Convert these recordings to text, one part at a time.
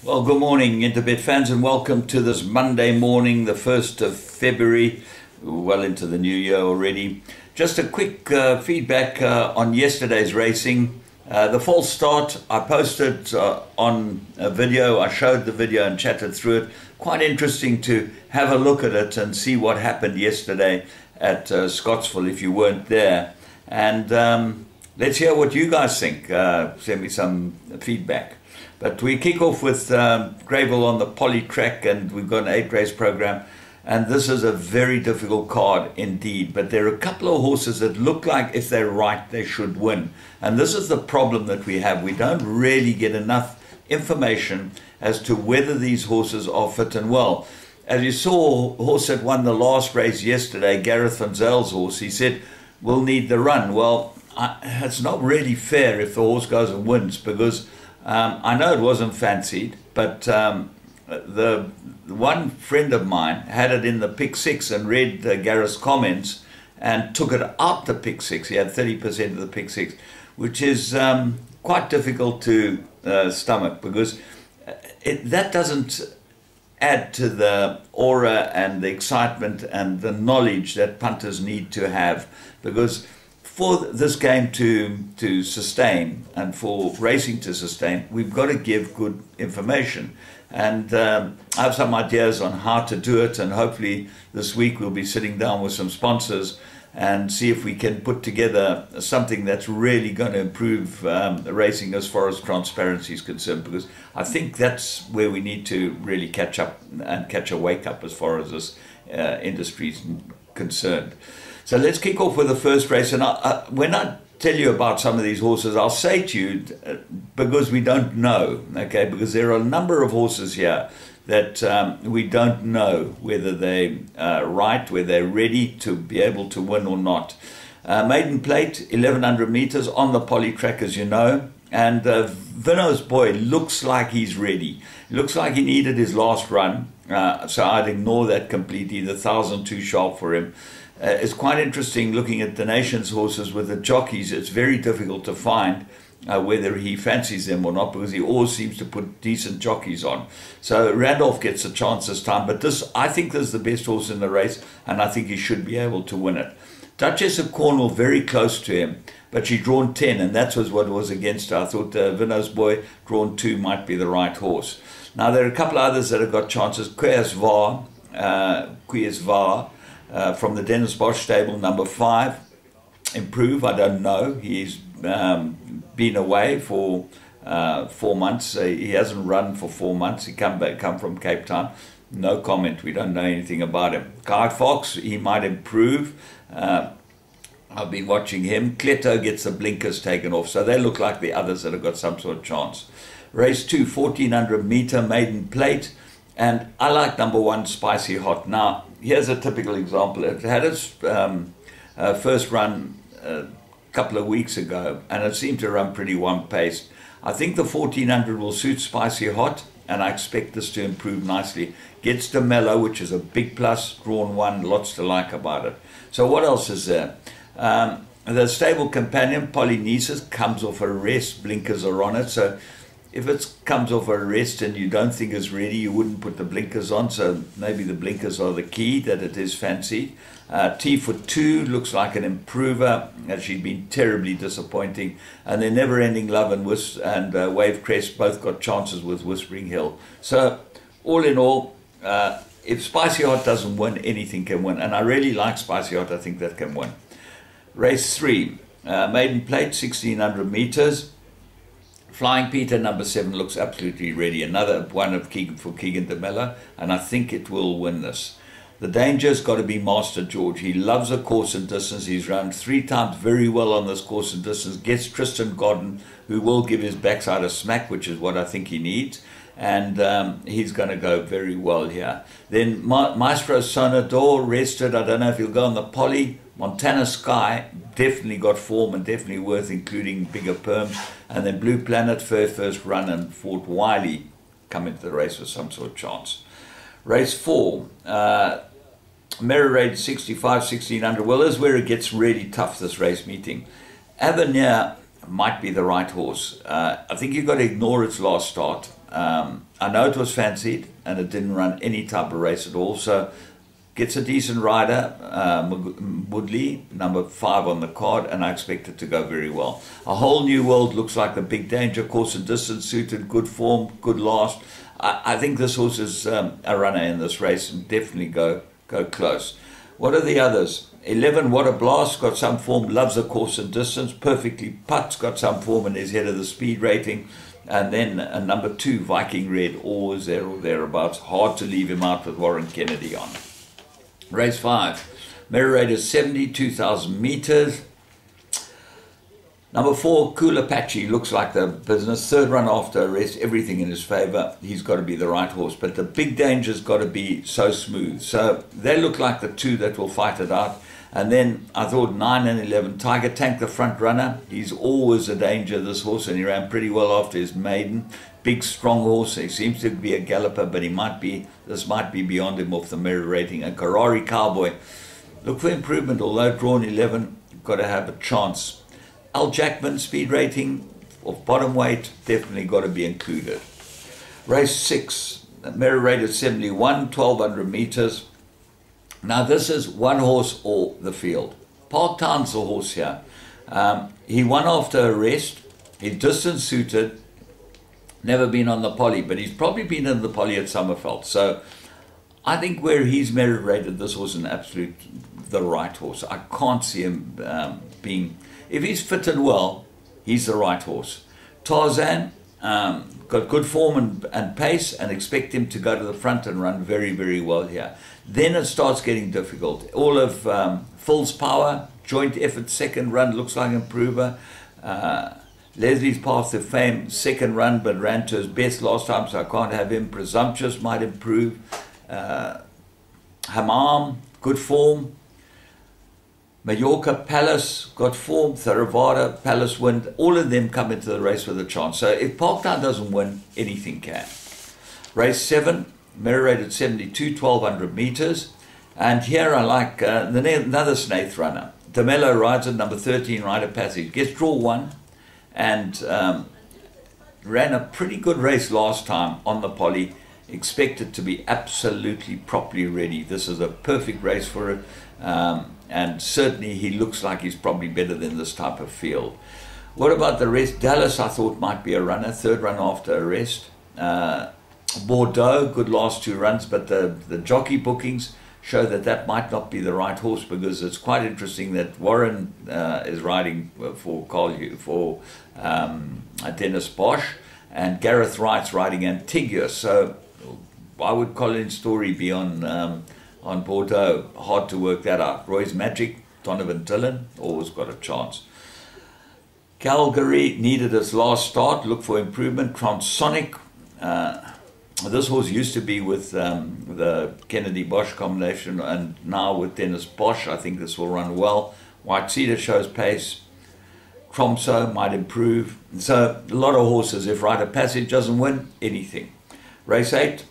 Well, good morning, Interbet fans, and welcome to this Monday morning, the 1st of February, well into the new year already. Just a quick feedback on yesterday's racing. The false start, I posted on a video. I showed the video and chatted through it. Quite interesting to have a look at it and see what happened yesterday at Scottsville if you weren't there. And let's hear what you guys think. Send me some feedback. But we kick off with Greyville on the Poly track, and we've got an 8-race program. And this is a very difficult card indeed. But there are a couple of horses that look like if they're right, they should win. And this is the problem that we have. We don't really get enough information as to whether these horses are fit and well. As you saw, a horse that won the last race yesterday, Gareth van Zyl's horse, he said, we'll need the run. Well, it's not really fair if the horse goes and wins, because I know it wasn't fancied, but the one friend of mine had it in the pick six and read Gareth's comments and took it out the pick six. He had 30% of the pick six, which is quite difficult to stomach, because that doesn't add to the aura and the excitement and the knowledge that punters need to have, because for this game to sustain and for racing to sustain, we've got to give good information. And I have some ideas on how to do it, and hopefully this week we'll be sitting down with some sponsors and see if we can put together something that's really going to improve racing as far as transparency is concerned, because I think that's where we need to really catch up and catch a wake up as far as this industry is concerned. So let's kick off with the first race. And when I tell you about some of these horses, I'll say to you, because we don't know, okay, because there are a number of horses here that we don't know whether they're right, whether they're ready to be able to win or not. Maiden Plate, 1100 meters on the Poly track, as you know. And Vino's boy looks like he's ready. Looks like he needed his last run. So I'd ignore that completely. The 1,000 too sharp for him. It's quite interesting looking at the nation's horses with the jockeys. It's very difficult to find whether he fancies them or not, because he always seems to put decent jockeys on. So Randolph gets a chance this time, but I think this is the best horse in the race, and I think he should be able to win it. Duchess of Cornwall very close to him, but she drawn 10, and that was what was against her. I thought Vino's boy drawn 2 might be the right horse. Now there are a couple of others that have got chances. Quies Var, from the Dennis Bosch stable, number 5. Improve, I don't know. He's been away for 4 months. He hasn't run for 4 months. He come from Cape Town. No comment. We don't know anything about him. Guy Fox, he might improve. I've been watching him. Cleto gets the blinkers taken off. So they look like the others that have got some sort of chance. Race 2, 1400 meter maiden plate. And I like number 1, Spicy Hot. Now, here's a typical example. It had its first run a couple of weeks ago, and it seemed to run pretty one-paced. I think the 1400 will suit Spicy Hot, and I expect this to improve nicely. Gets to Mellow, which is a big plus, drawn 1, lots to like about it. So what else is there? The stable companion, Polynesis, comes off a rest, blinkers are on it, so if it comes off a rest and you don't think it's ready, you wouldn't put the blinkers on. So maybe the blinkers are the key, that it is fancied. T for 2 looks like an improver, and she's been terribly disappointing. And then Never Ending Love and Wave Crest both got chances with Whispering Hill. So all in all, if Spicy Hot doesn't win, anything can win. And I really like Spicy Hot. I think that can win. Race 3, Maiden Plate, 1600 meters. Flying Peter, number 7, looks absolutely ready. Another one of Keegan de Mello, and I think it will win this. The danger's got to be Master George. He loves a course and distance. He's run 3 times very well on this course and distance. Gets Tristan Godden, who will give his backside a smack, which is what I think he needs. And he's going to go very well here. Then Maestro Sonador rested. I don't know if he'll go on the Poly. Montana Sky definitely got form and definitely worth including bigger perms. And then Blue Planet, first run, and Fort Wiley come into the race with some sort of chance. Race 4, Merry Raid 65, 1600. Well, this is where it gets really tough, this race meeting. Avenir might be the right horse. I think you've got to ignore its last start. I know it was fancied and it didn't run any type of race at all. So gets a decent rider, Woodley, number 5 on the card, and I expect it to go very well. A Whole New World looks like a big danger, course and distance suited, good form, good last. I think this horse is a runner in this race and definitely go close. What are the others? 11, What a Blast, got some form, loves the course and distance, perfectly puts, got some form and is head of the speed rating. And then number 2, Viking Red, always there or thereabouts. Hard to leave him out with Warren Kennedy on. Race 5, Mirror Raider 72,000 meters. Number 4, Cool Apache, looks like the business. 3rd run after arrest, everything in his favor. He's got to be the right horse, but the big danger's got to be So Smooth. So they look like the 2 that will fight it out. And then I thought 9 and 11, Tiger Tank, the front runner. He's always a danger, this horse, and he ran pretty well after his maiden. Big, strong horse. He seems to be a galloper, but this might be beyond him off the mirror rating. And Karari Cowboy, look for improvement, although drawn 11, got to have a chance. Al Jackman, speed rating of bottom weight, definitely got to be included. Race 6, mirror rated 71, 1,200 meters. Now this is one horse or the field. Parktown's the horse here. He won after arrest. He's distance suited. Never been on the Poly, but he's probably been in the Poly at Summerfeld. So I think where he's merit rated, this was an absolute the right horse. I can't see him being, if he's fit and well, he's the right horse. Tarzan, got good form and pace, and expect him to go to the front and run very, very well here. Then it starts getting difficult. All of Phil's Power, joint effort, 2nd run, looks like improver. Leslie's Path to Fame, 2nd run, but ran to his best last time, so I can't have him. Presumptuous might improve. Hamam, good form. Mallorca Palace, got form. Theravada, Palace Wind, all of them come into the race with a chance. So if Parktown doesn't win, anything can. Race 7, mirror rated 72, 1,200 meters. And here I like another Snaith runner. DeMello rides at number 13, Rider Passage. Gets draw 1 and ran a pretty good race last time on the Poly. Expected to be absolutely properly ready. This is a perfect race for it. And certainly he looks like he's probably better than this type of field. What about the rest? Dallas I thought might be a runner. 3rd run after arrest. Bordeaux, good last 2 runs, but the jockey bookings show that might not be the right horse, because it's quite interesting that Warren is riding for Dennis Bosch, and Gareth Wright's riding Antigua. So I would Colin Story be on Bordeaux. Hard to work that out. Roy's Magic, Donovan Dillon, always got a chance. Calgary needed his last start. Look for improvement. Transonic. This horse used to be with the Kennedy Bosch combination, and now with Dennis Bosch. I think this will run well. White Cedar shows pace. Tromso might improve. So a lot of horses. If Rider Passage doesn't win, anything. Race 8.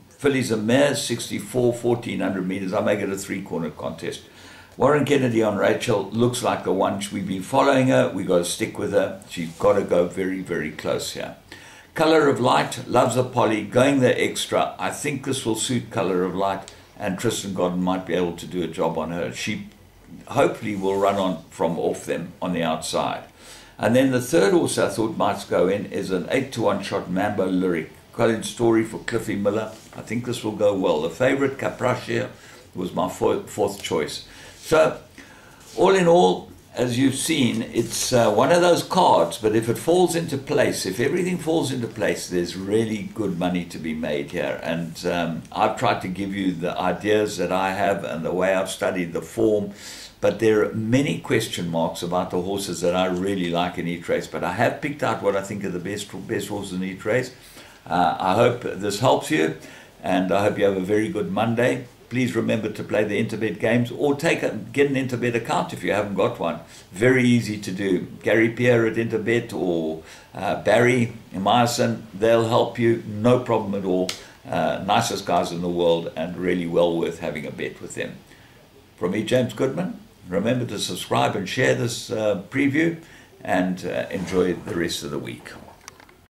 Fillies and Mares, 64, 1,400 meters. I make it a 3-corner contest. Warren Kennedy on Rachel looks like the one. We've been following her. We've got to stick with her. She's got to go very, very close here. Color of Light, loves the Poly, going the extra. I think this will suit Color of Light, and Tristan Godden might be able to do a job on her. She hopefully will run on from off them on the outside. And then the 3rd horse I thought might go in is an 8-to-1 shot, Mambo Lyric. Colin Story for Cliffy Miller. I think this will go well. The favorite, Capraccia, was my 4th choice. So, all in all, as you've seen, it's one of those cards, but if it falls into place, if everything falls into place, there's really good money to be made here. And I've tried to give you the ideas that I have and the way I've studied the form, but there are many question marks about the horses that I really like in each race. But I have picked out what I think are the best horses in each race. I hope this helps you, and I hope you have a very good Monday. Please remember to play the Interbet games, or get an Interbet account if you haven't got one. Very easy to do. Gary Pierre at Interbet, or Barry Myerson, they'll help you, no problem at all. Nicest guys in the world, and really well worth having a bet with them. From me, James Goodman, remember to subscribe and share this preview, and enjoy the rest of the week.